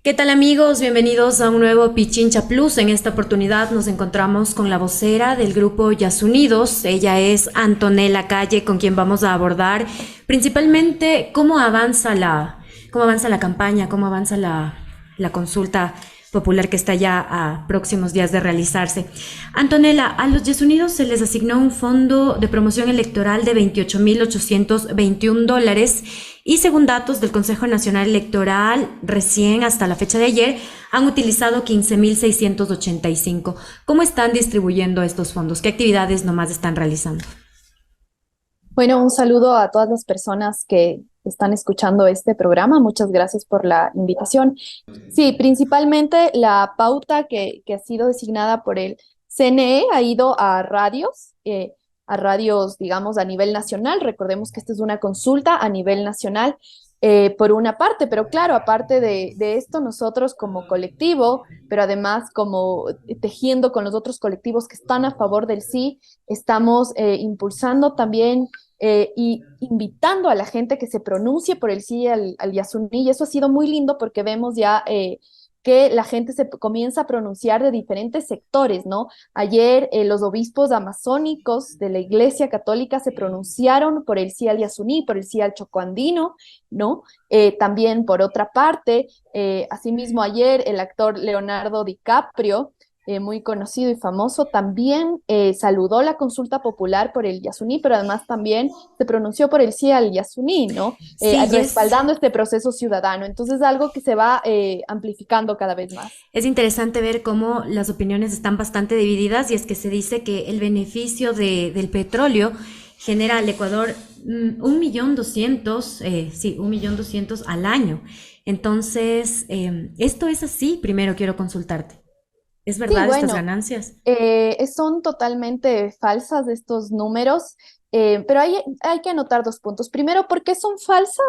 ¿Qué tal amigos? Bienvenidos a un nuevo Pichincha Plus. En esta oportunidad nos encontramos con la vocera del grupo Yasunidos. Ella es Antonella Calle, con quien vamos a abordar principalmente cómo avanza la campaña, cómo avanza la consulta popular que está ya a próximos días de realizarse. Antonella, a los Yasunidos se les asignó un fondo de promoción electoral de $28,821 y según datos del Consejo Nacional Electoral, recién hasta la fecha de ayer han utilizado 15,685. ¿Cómo están distribuyendo estos fondos? ¿Qué actividades nomás están realizando? Bueno, un saludo a todas las personas que están escuchando este programa. Muchas gracias por la invitación. Sí, principalmente la pauta que ha sido designada por el CNE ha ido a radios, digamos, a nivel nacional. Recordemos que esta es una consulta a nivel nacional, por una parte, pero claro, aparte de esto, nosotros como colectivo, pero además como tejiendo con los otros colectivos que están a favor del sí, estamos impulsando también y invitando a la gente que se pronuncie por el sí al Yasuní. Y eso ha sido muy lindo porque vemos ya que la gente se comienza a pronunciar de diferentes sectores, ¿no? Ayer los obispos amazónicos de la Iglesia Católica se pronunciaron por el sí al Yasuní, por el sí al Chocoandino, ¿no? También por otra parte, asimismo ayer el actor Leonardo DiCaprio, muy conocido y famoso, también saludó la consulta popular por el Yasuní, pero además también se pronunció por el sí al Yasuní, ¿no? Sí, Respaldando este proceso ciudadano. Entonces, algo que se va amplificando cada vez más. es interesante ver cómo las opiniones están bastante divididas y es que se dice que el beneficio del petróleo genera al Ecuador 1,200,000, sí, 1,200,000 al año. Entonces, ¿esto es así? Primero quiero consultarte. ¿Es Sí, verdad estas bueno, ganancias? son totalmente falsas estos números, pero hay que anotar dos puntos. Primero, ¿por qué son falsas?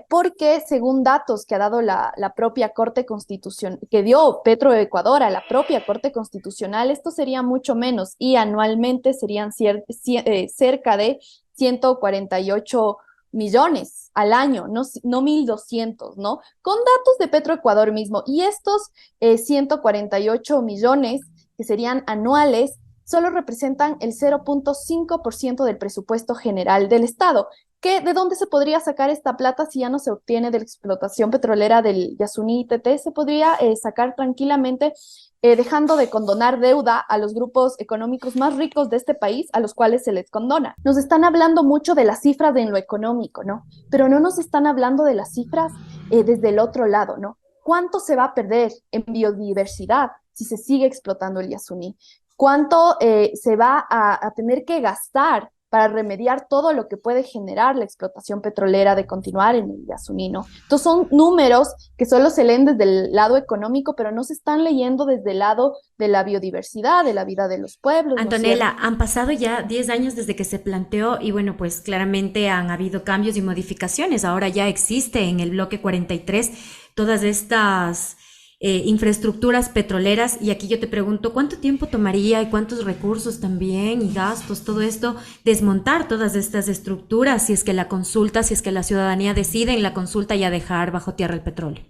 Porque según datos que ha dado la propia Corte Constitucional, que dio Petroecuador a la propia Corte Constitucional, esto sería mucho menos y anualmente serían cerca de 148 millones al año, no 1.200, ¿no? Con datos de Petroecuador mismo. Y estos 148 millones que serían anuales, solo representan el 0,5% del presupuesto general del Estado. ¿De dónde se podría sacar esta plata si ya no se obtiene de la explotación petrolera del Yasuní ITT? Se podría sacar tranquilamente, dejando de condonar deuda a los grupos económicos más ricos de este país, a los cuales se les condona. Nos están hablando mucho de las cifras en lo económico, ¿no? Pero no nos están hablando de las cifras desde el otro lado, ¿no? ¿Cuánto se va a perder en biodiversidad si se sigue explotando el Yasuní? ¿Cuánto se va a tener que gastar para remediar todo lo que puede generar la explotación petrolera de continuar en el Yasuní, ¿no? Entonces son números que solo se leen desde el lado económico, pero no se están leyendo desde el lado de la biodiversidad, de la vida de los pueblos, ¿no es Antonella, cierto? han pasado ya 10 años desde que se planteó y bueno, pues claramente han habido cambios y modificaciones. Ahora ya existe en el bloque 43 todas estas infraestructuras petroleras y aquí yo te pregunto, ¿cuánto tiempo tomaría y cuántos recursos también y gastos, todo esto, desmontar todas estas estructuras si es que la consulta, si es que la ciudadanía decide en la consulta ya dejar bajo tierra el petróleo?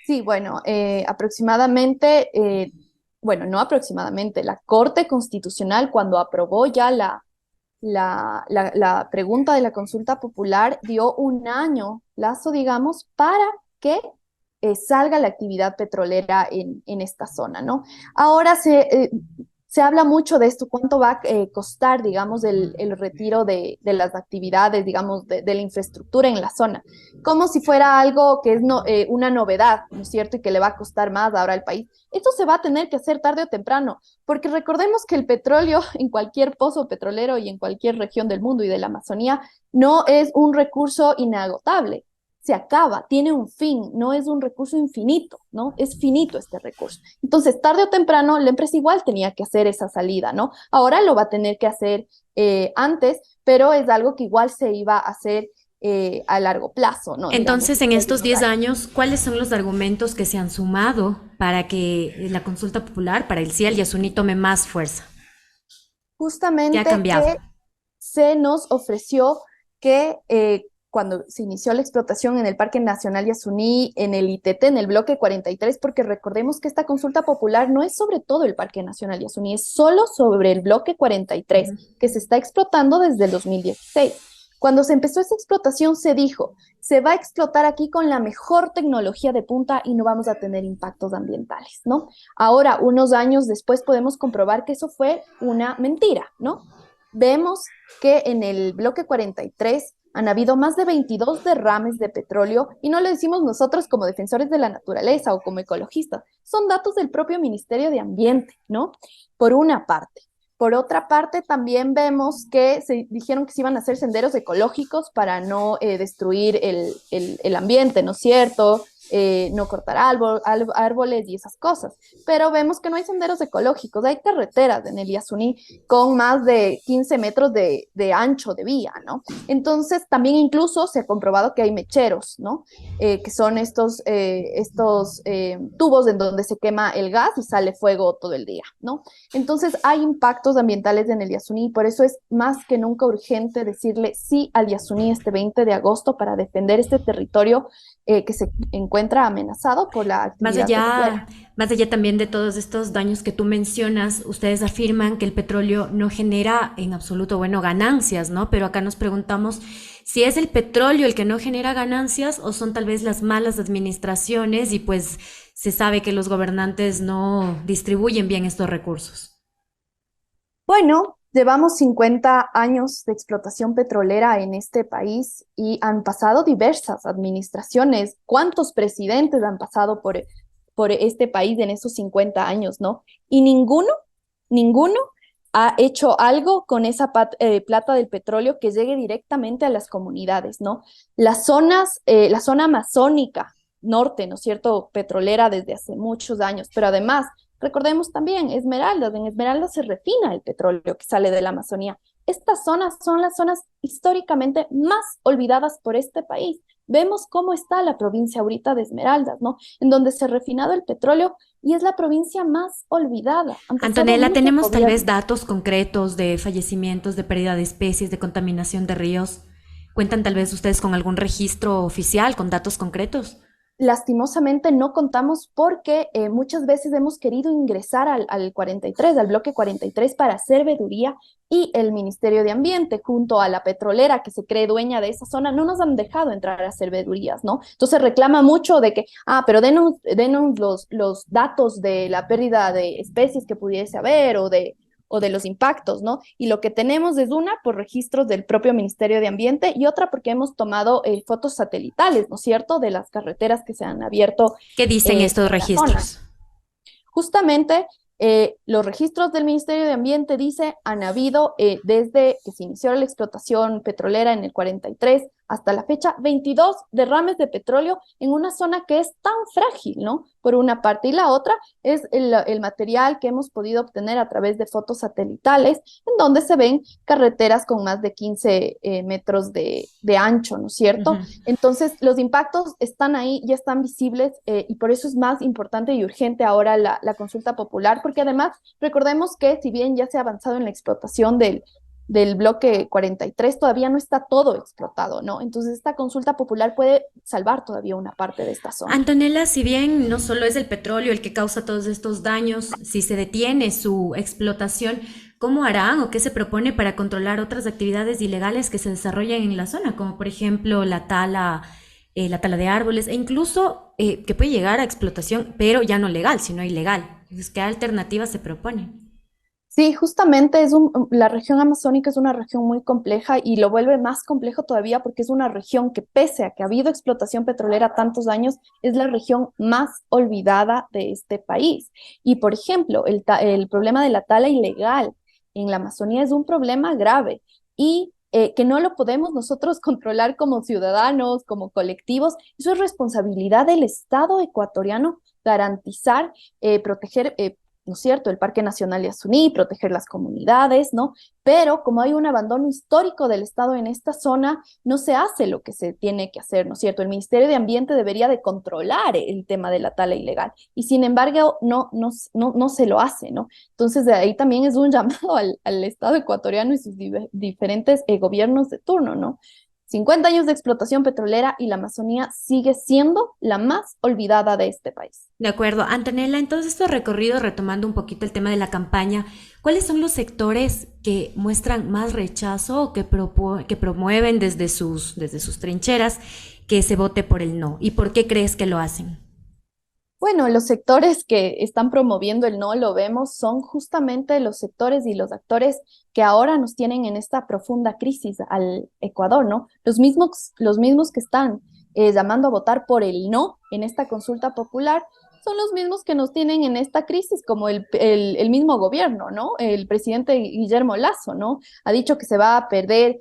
Sí, bueno, aproximadamente, bueno, no aproximadamente, la Corte Constitucional cuando aprobó ya la pregunta de la consulta popular dio un año plazo, digamos, para que salga la actividad petrolera en esta zona, ¿no? Ahora se habla mucho de esto, cuánto va a costar, digamos, el retiro de las actividades, digamos, de la infraestructura en la zona, como si fuera algo que es una novedad, ¿no es cierto? Y que le va a costar más ahora al país. Esto se va a tener que hacer tarde o temprano, porque recordemos que el petróleo en cualquier pozo petrolero y en cualquier región del mundo y de la Amazonía no es un recurso inagotable, se acaba, tiene un fin, no es un recurso infinito, ¿no? Es finito este recurso. Entonces, tarde o temprano, la empresa igual tenía que hacer esa salida, ¿no? Ahora lo va a tener que hacer antes, pero es algo que igual se iba a hacer a largo plazo, ¿no? Digamos, Entonces, en después de estos unos 10 años. años, ¿cuáles son los argumentos que se han sumado para que la consulta popular, para el sí al Yasuní tome más fuerza? ¿Qué ha Justamente cambiado? que se nos ofreció que cuando se inició la explotación en el Parque Nacional Yasuní, en el ITT, en el bloque 43, porque recordemos que esta consulta popular no es sobre todo el Parque Nacional Yasuní, es solo sobre el bloque 43, que se está explotando desde el 2016. Cuando se empezó esa explotación se dijo, se va a explotar aquí con la mejor tecnología de punta y no vamos a tener impactos ambientales, ¿no? Ahora, unos años después podemos comprobar que eso fue una mentira, ¿no? Vemos que en el bloque 43 han habido más de 22 derrames de petróleo y no lo decimos nosotros como defensores de la naturaleza o como ecologistas, son datos del propio Ministerio de Ambiente, ¿no? Por una parte. Por otra parte, también vemos que se dijeron que se iban a hacer senderos ecológicos para no destruir el ambiente, ¿no es cierto? No cortar árboles y esas cosas. Pero vemos que no hay senderos ecológicos, hay carreteras en el Yasuní con más de 15 metros de ancho de vía, ¿no? Entonces, también incluso se ha comprobado que hay mecheros, ¿no? Que son estos tubos en donde se quema el gas y sale fuego todo el día, ¿no? Entonces, hay impactos ambientales en el Yasuní y por eso es más que nunca urgente decirle sí al Yasuní este 20 de agosto para defender este territorio que se encuentra amenazado por la actividad petrolera. Más allá también de todos estos daños que tú mencionas, ustedes afirman que el petróleo no genera en absoluto, bueno, ganancias, ¿no? Pero acá nos preguntamos si es el petróleo el que no genera ganancias o son tal vez las malas administraciones y pues se sabe que los gobernantes no distribuyen bien estos recursos. Bueno, llevamos 50 años de explotación petrolera en este país y han pasado diversas administraciones. ¿Cuántos presidentes han pasado por este país en esos 50 años, no? Y ninguno ha hecho algo con esa plata del petróleo que llegue directamente a las comunidades, ¿no? La zona amazónica norte, ¿no es cierto?, petrolera desde hace muchos años, pero además recordemos también Esmeraldas, en Esmeraldas se refina el petróleo que sale de la Amazonía. Estas zonas son las zonas históricamente más olvidadas por este país. Vemos cómo está la provincia ahorita de Esmeraldas, ¿no? En donde se ha refinado el petróleo y es la provincia más olvidada. Antonella, ¿tenemos tal vez datos concretos de fallecimientos, de pérdida de especies, de contaminación de ríos? ¿Cuentan tal vez ustedes con algún registro oficial, con datos concretos? Lastimosamente no contamos porque muchas veces hemos querido ingresar al 43, al bloque 43 para hacer veeduría y el Ministerio de Ambiente junto a la petrolera que se cree dueña de esa zona no nos han dejado entrar a hacer veedurías, ¿no? Entonces reclama mucho de que, pero denos los datos de la pérdida de especies que pudiese haber o de los impactos, ¿no? Y lo que tenemos es una por registros del propio Ministerio de Ambiente y otra porque hemos tomado fotos satelitales, ¿no es cierto?, de las carreteras que se han abierto. ¿Qué dicen estos registros? Justamente los registros del Ministerio de Ambiente dice han habido desde que se inició la explotación petrolera en el 43 hasta la fecha 22 derrames de petróleo en una zona que es tan frágil, ¿no? Por una parte. Y la otra es el material que hemos podido obtener a través de fotos satelitales, en donde se ven carreteras con más de 15 metros de ancho, ¿no es cierto? Entonces, los impactos están ahí, ya están visibles, y por eso es más importante y urgente ahora la consulta popular, porque además, recordemos que si bien ya se ha avanzado en la explotación del bloque 43 todavía no está todo explotado, ¿no? Entonces esta consulta popular puede salvar todavía una parte de esta zona. Antonella, si bien no solo es el petróleo el que causa todos estos daños, si se detiene su explotación, ¿cómo harán o qué se propone para controlar otras actividades ilegales que se desarrollan en la zona? Como por ejemplo la tala de árboles e incluso que puede llegar a explotación, pero ya no legal, sino ilegal. Entonces, ¿qué alternativas se proponen? Sí, justamente la región amazónica es una región muy compleja y lo vuelve más complejo todavía porque es una región que pese a que ha habido explotación petrolera tantos años, es la región más olvidada de este país. Y por ejemplo, el problema de la tala ilegal en la Amazonía es un problema grave y que no lo podemos nosotros controlar como ciudadanos, como colectivos. Eso es responsabilidad del Estado ecuatoriano garantizar, proteger, ¿no es cierto?, el Parque Nacional Yasuní, proteger las comunidades, ¿no? Pero como hay un abandono histórico del Estado en esta zona, no se hace lo que se tiene que hacer, ¿no es cierto? El Ministerio de Ambiente debería de controlar el tema de la tala ilegal y sin embargo no se lo hace, ¿no? Entonces de ahí también es un llamado al Estado ecuatoriano y sus diferentes gobiernos de turno, ¿no? 50 años de explotación petrolera y la Amazonía sigue siendo la más olvidada de este país. De acuerdo. Antonella, en todos estos recorridos, retomando un poquito el tema de la campaña, ¿cuáles son los sectores que muestran más rechazo o que promueven desde sus trincheras que se vote por el no? ¿Y por qué crees que lo hacen? Bueno, los sectores que están promoviendo el no, lo vemos, son justamente los sectores y los actores que ahora nos tienen en esta profunda crisis al Ecuador, ¿no? Los mismos que están llamando a votar por el no en esta consulta popular son los mismos que nos tienen en esta crisis, como el mismo gobierno, ¿no? El presidente Guillermo Lasso, ¿no? Ha dicho que se va a perder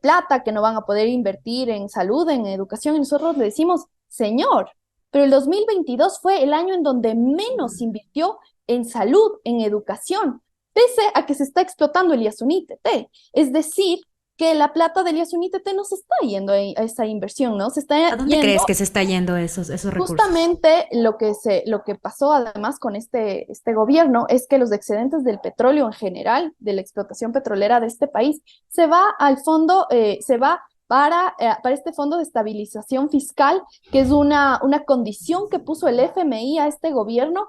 plata, que no van a poder invertir en salud, en educación, y nosotros le decimos, señor, pero el 2022 fue el año en donde menos se invirtió en salud, en educación, pese a que se está explotando el Yasuní T. Es decir, que la plata del Yasuní T no se está yendo a esa inversión, ¿no? Se ¿A está dónde yendo crees que se está yendo esos recursos? justamente lo que pasó además con este gobierno es que los excedentes del petróleo en general, de la explotación petrolera de este país, se va al fondo, se va para este fondo de estabilización fiscal, que es una condición que puso el FMI a este gobierno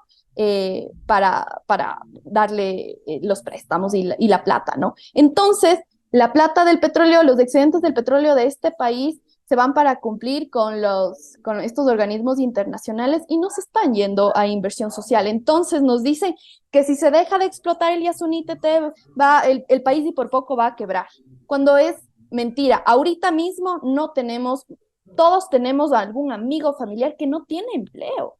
para darle los préstamos y la plata, ¿no? Entonces, la plata del petróleo, los excedentes del petróleo de este país se van para cumplir con estos organismos internacionales y no se están yendo a inversión social. Entonces nos dicen que si se deja de explotar el Yasuní T, el país y por poco va a quebrar. Cuando es mentira, ahorita mismo no tenemos, todos tenemos algún amigo familiar que no tiene empleo,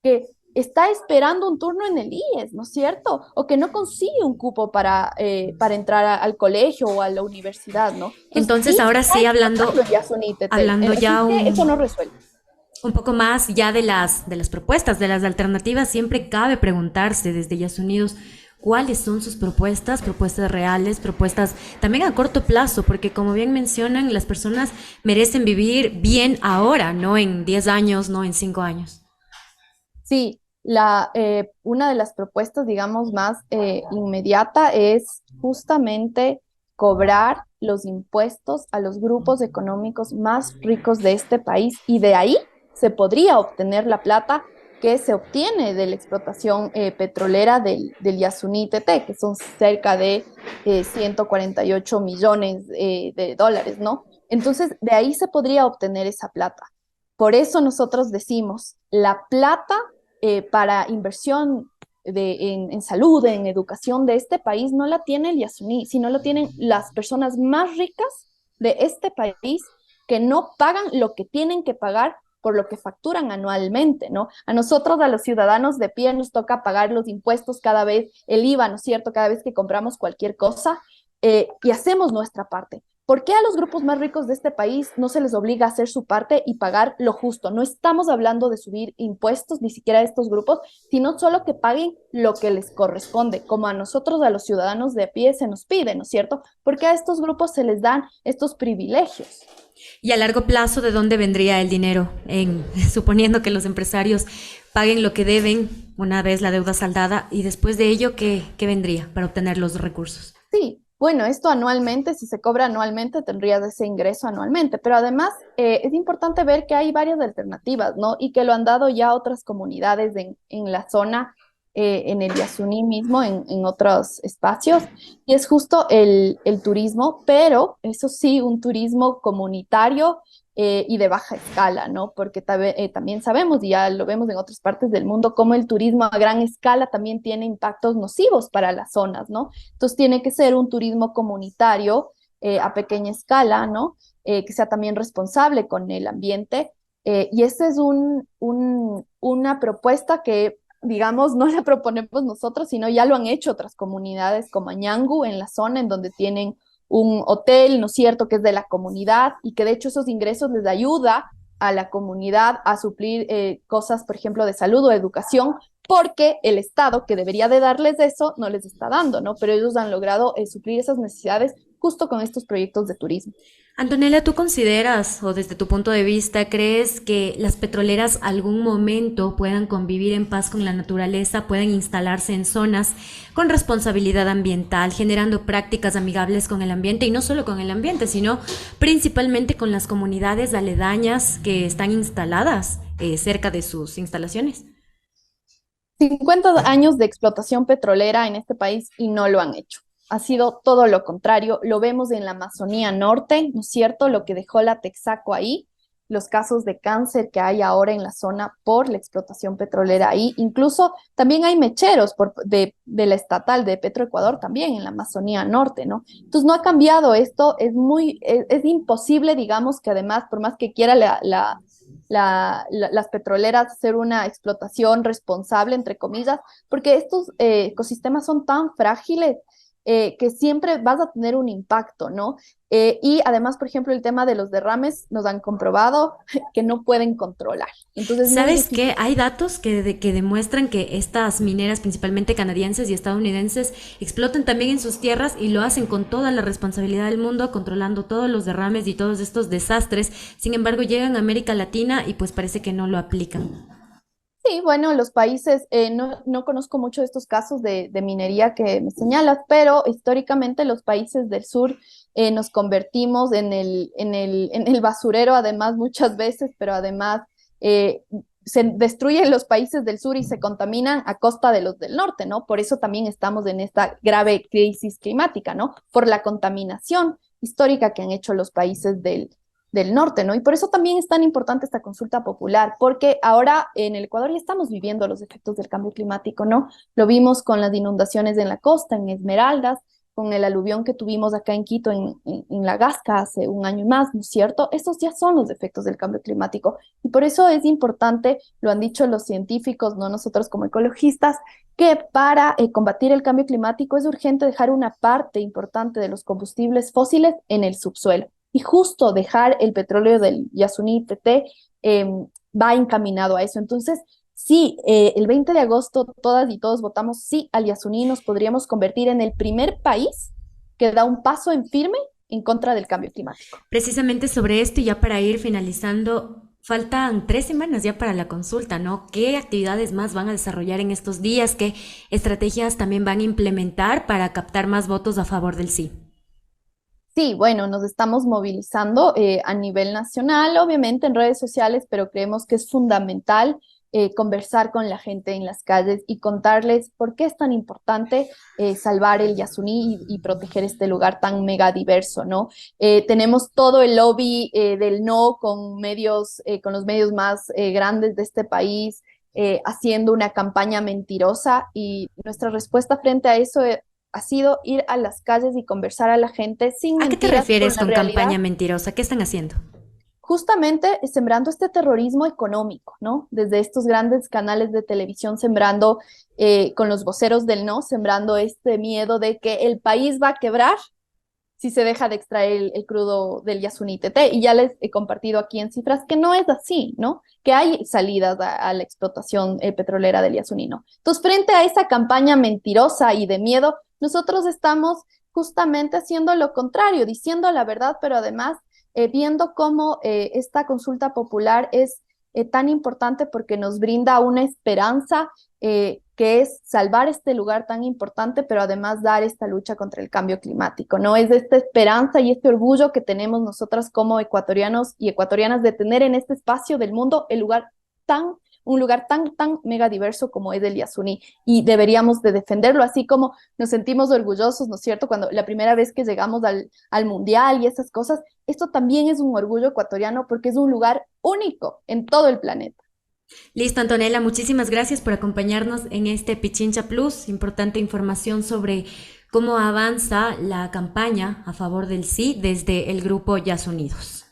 que está esperando un turno en el IES, ¿no es cierto? O que no consigue un cupo para entrar al colegio o a la universidad, ¿no? Entonces, Entonces, ahora sí, hablando ya eso no resuelve. un poco más ya de las propuestas, de las alternativas, siempre cabe preguntarse desde Yas Unidos cuáles son sus propuestas, propuestas reales, propuestas también a corto plazo, porque como bien mencionan, las personas merecen vivir bien ahora, no en 10 años, no en 5 años. Sí, una de las propuestas, digamos, más inmediata es justamente cobrar los impuestos a los grupos económicos más ricos de este país y de ahí se podría obtener la plata que se obtiene de la explotación petrolera del Yasuní T, que son cerca de 148 millones de dólares, ¿no? Entonces, de ahí se podría obtener esa plata. Por eso nosotros decimos, la plata para inversión en salud, en educación de este país, no la tiene el Yasuní, sino lo tienen las personas más ricas de este país que no pagan lo que tienen que pagar por lo que facturan anualmente, ¿no? A nosotros, a los ciudadanos de pie, nos toca pagar los impuestos cada vez, el IVA, ¿no es cierto?, cada vez que compramos cualquier cosa y hacemos nuestra parte. ¿Por qué a los grupos más ricos de este país no se les obliga a hacer su parte y pagar lo justo? No estamos hablando de subir impuestos ni siquiera a estos grupos, sino solo que paguen lo que les corresponde, como a nosotros, a los ciudadanos de a pie, se nos pide, ¿no es cierto? Porque a estos grupos se les dan estos privilegios. Y a largo plazo, ¿de dónde vendría el dinero? Suponiendo que los empresarios paguen lo que deben una vez la deuda saldada y después de ello, ¿qué vendría para obtener los recursos? Sí, bueno, esto anualmente, si se cobra anualmente, tendrías ese ingreso anualmente, pero además es importante ver que hay varias alternativas, ¿no? Y que lo han dado ya otras comunidades en la zona, en el Yasuní mismo, en otros espacios, y es justo el turismo, pero eso sí, un turismo comunitario y de baja escala, ¿no? Porque también sabemos, y ya lo vemos en otras partes del mundo, cómo el turismo a gran escala también tiene impactos nocivos para las zonas, ¿no? Entonces tiene que ser un turismo comunitario a pequeña escala, ¿no? Que sea también responsable con el ambiente. Y esa es una propuesta que, digamos, no la proponemos nosotros, sino ya lo han hecho otras comunidades como Añangu en la zona, en donde tienen un hotel, ¿no es cierto?, que es de la comunidad y que de hecho esos ingresos les ayuda a la comunidad a suplir cosas, por ejemplo, de salud o educación, porque el Estado, que debería de darles eso, no les está dando, ¿no? Pero ellos han logrado suplir esas necesidades justo con estos proyectos de turismo. Antonella, ¿tú consideras o desde tu punto de vista crees que las petroleras algún momento puedan convivir en paz con la naturaleza, puedan instalarse en zonas con responsabilidad ambiental, generando prácticas amigables con el ambiente y no solo con el ambiente, sino principalmente con las comunidades aledañas que están instaladas cerca de sus instalaciones? 50 años de explotación petrolera en este país y no lo han hecho. Ha sido todo lo contrario. Lo vemos en la Amazonía Norte, ¿no es cierto? Lo que dejó la Texaco ahí, los casos de cáncer que hay ahora en la zona por la explotación petrolera ahí. Incluso también hay mecheros de la estatal de Petroecuador también en la Amazonía Norte, ¿no? Entonces no ha cambiado esto. Es imposible, digamos, que además, por más que quiera las petroleras hacer una explotación responsable, entre comillas, porque estos ecosistemas son tan frágiles que siempre vas a tener un impacto, ¿no? Y además, por ejemplo, el tema de los derrames nos han comprobado que no pueden controlar. Entonces, es muy ¿Sabes difícil. qué? Hay datos que demuestran que estas mineras, principalmente canadienses y estadounidenses, explotan también en sus tierras y lo hacen con toda la responsabilidad del mundo, controlando todos los derrames y todos estos desastres. Sin embargo, llegan a América Latina y pues parece que no lo aplican. Sí, bueno, los países, no conozco mucho de estos casos de minería que me señalas, pero históricamente los países del sur nos convertimos en el basurero, además, muchas veces, pero además se destruyen los países del sur y se contaminan a costa de los del norte, ¿no? Por eso también estamos en esta grave crisis climática, ¿no? Por la contaminación histórica que han hecho los países del norte, ¿no? Y por eso también es tan importante esta consulta popular, porque ahora en el Ecuador ya estamos viviendo los efectos del cambio climático, ¿no? Lo vimos con las inundaciones en la costa, en Esmeraldas, con el aluvión que tuvimos acá en Quito, en La Gasca, hace un año más, ¿no es cierto? Estos ya son los efectos del cambio climático. Y por eso es importante, lo han dicho los científicos, no nosotros como ecologistas, que para combatir el cambio climático es urgente dejar una parte importante de los combustibles fósiles en el subsuelo. Y justo dejar el petróleo del Yasuní TT va encaminado a eso. Entonces, sí, el 20 de agosto todas y todos votamos sí al Yasuní, nos podríamos convertir en el primer país que da un paso en firme en contra del cambio climático. Precisamente sobre esto, y ya para ir finalizando, faltan 3 semanas ya para la consulta, ¿no? ¿Qué actividades más van a desarrollar en estos días? ¿Qué estrategias también van a implementar para captar más votos a favor del sí? Sí, bueno, nos estamos movilizando a nivel nacional, obviamente en redes sociales, pero creemos que es fundamental conversar con la gente en las calles y contarles por qué es tan importante salvar el Yasuní y proteger este lugar tan mega diverso, ¿no? Tenemos todo el lobby del no con los medios más grandes de este país, haciendo una campaña mentirosa y nuestra respuesta frente a eso ha sido ir a las calles y conversar a la gente sin ¿A qué te mentiras con refieres la con realidad, campaña mentirosa? ¿Qué están haciendo? justamente sembrando este terrorismo económico, ¿no? Desde estos grandes canales de televisión sembrando con los voceros del no, sembrando este miedo de que el país va a quebrar si se deja de extraer el crudo del Yasuní TT. Y ya les he compartido aquí en cifras que no es así, ¿no? Que hay salidas a la explotación petrolera del Yasuní, ¿no? Entonces, frente a esa campaña mentirosa y de miedo, nosotros estamos justamente haciendo lo contrario, diciendo la verdad, pero además viendo cómo esta consulta popular es tan importante porque nos brinda una esperanza que es salvar este lugar tan importante, pero además dar esta lucha contra el cambio climático, ¿no? Es esta esperanza y este orgullo que tenemos nosotras como ecuatorianos y ecuatorianas de tener en este espacio del mundo un lugar tan mega diverso como es el Yasuní, y deberíamos de defenderlo, así como nos sentimos orgullosos, ¿no es cierto? Cuando la primera vez que llegamos al mundial y esas cosas, esto también es un orgullo ecuatoriano porque es un lugar único en todo el planeta. Listo, Antonella, muchísimas gracias por acompañarnos en este Pichincha Plus, importante información sobre cómo avanza la campaña a favor del sí desde el grupo Yas Unidos.